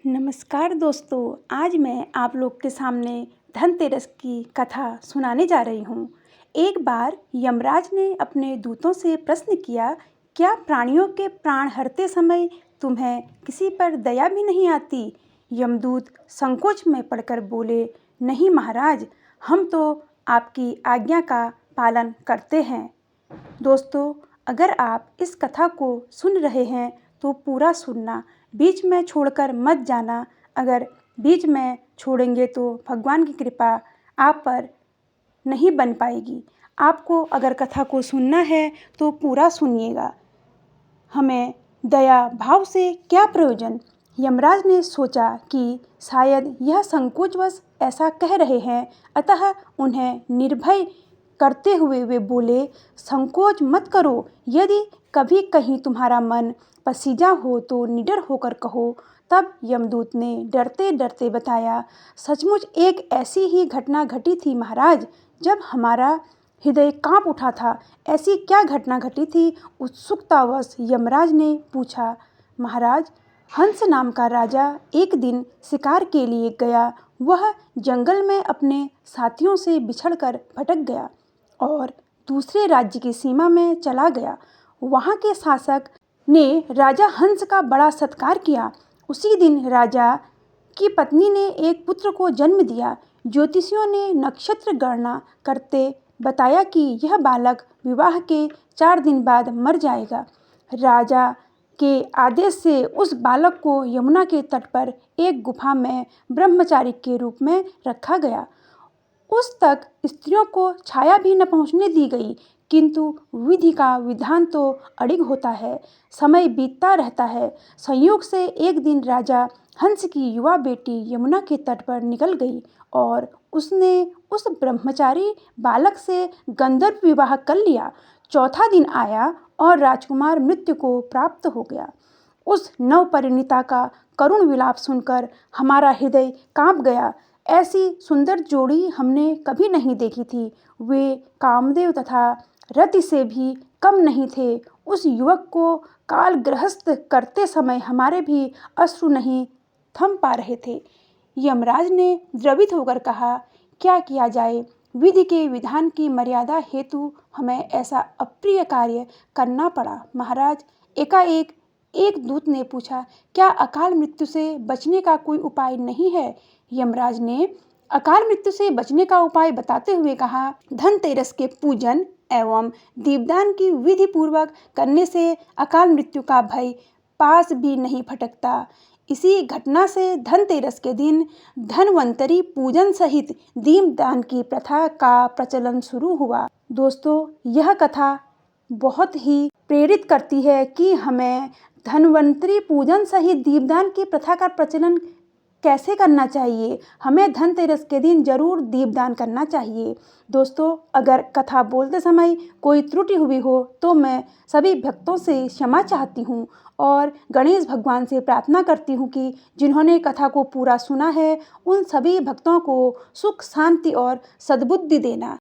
नमस्कार दोस्तों, आज मैं आप लोग के सामने धनतेरस की कथा सुनाने जा रही हूँ। एक बार यमराज ने अपने दूतों से प्रश्न किया, क्या प्राणियों के प्राण हरते समय तुम्हें किसी पर दया भी नहीं आती? यमदूत संकोच में पड़कर बोले, नहीं महाराज, हम तो आपकी आज्ञा का पालन करते हैं। दोस्तों, अगर आप इस कथा को सुन रहे हैं तो पूरा सुनना, बीच में छोड़कर मत जाना। अगर बीच में छोड़ेंगे तो भगवान की कृपा आप पर नहीं बन पाएगी। आपको अगर कथा को सुनना है तो पूरा सुनिएगा। हमें दया भाव से क्या प्रयोजन? यमराज ने सोचा कि शायद यह संकोचवश ऐसा कह रहे हैं, अतः उन्हें निर्भय करते हुए वे बोले, संकोच मत करो। यदि कभी कहीं तुम्हारा मन पसीजा हो तो निडर होकर कहो। तब यमदूत ने डरते डरते बताया, सचमुच एक ऐसी ही घटना घटी थी महाराज, जब हमारा हृदय कांप उठा था। ऐसी क्या घटना घटी थी? उत्सुकतावश यमराज ने पूछा। महाराज, हंस नाम का राजा एक दिन शिकार के लिए गया। वह जंगल में अपने साथियों से बिछड़कर भटक गया और दूसरे राज्य की सीमा में चला गया। वहाँ के शासक ने राजा हंस का बड़ा सत्कार किया। उसी दिन राजा की पत्नी ने एक पुत्र को जन्म दिया। ज्योतिषियों ने नक्षत्र गणना करते बताया कि यह बालक विवाह के 4 दिन बाद मर जाएगा। राजा के आदेश से उस बालक को यमुना के तट पर एक गुफा में ब्रह्मचारी के रूप में रखा गया। उस तक स्त्रियों को छाया भी न पहुंचने दी गई, किंतु विधि का विधान तो अडिग होता है। समय बीतता रहता है। संयोग से एक दिन राजा हंस की युवा बेटी यमुना के तट पर निकल गई और उसने उस ब्रह्मचारी बालक से गंधर्व विवाह कर लिया। चौथा दिन आया और राजकुमार मृत्यु को प्राप्त हो गया। उस नवपरिणीता का करुण विलाप सुनकर हमारा हृदय कांप गया। ऐसी सुंदर जोड़ी हमने कभी नहीं देखी थी। वे कामदेव तथा रति से भी कम नहीं थे। उस युवक को काल गृहस्थ करते समय हमारे भी अश्रु नहीं थम पा रहे थे। यमराज ने द्रवित होकर कहा, क्या किया जाए? विधि के विधान की मर्यादा हेतु हमें ऐसा अप्रिय कार्य करना पड़ा। महाराज, एकाएक एक दूत ने पूछा, क्या अकाल मृत्यु से बचने का कोई उपाय नहीं है? यमराज ने अकाल मृत्यु से बचने का उपाय बताते हुए कहा, धनतेरस के पूजन एवं दीपदान की विधि पूर्वक करने से अकाल मृत्यु का भय पास भी नहीं फटकता। इसी घटना से धनतेरस के दिन धन्वंतरी पूजन सहित दीपदान की प्रथा का प्रचलन शुरू हुआ। दोस्तों, यह कथा बहुत ही प्रेरित करती है कि हमें धन्वंतरी पूजन सहित दीपदान की प्रथा का प्रचलन कैसे करना चाहिए। हमें धनतेरस के दिन जरूर दीपदान करना चाहिए। दोस्तों, अगर कथा बोलते समय कोई त्रुटि हुई हो तो मैं सभी भक्तों से क्षमा चाहती हूँ और गणेश भगवान से प्रार्थना करती हूँ कि जिन्होंने कथा को पूरा सुना है उन सभी भक्तों को सुख शांति और सद्बुद्धि देना।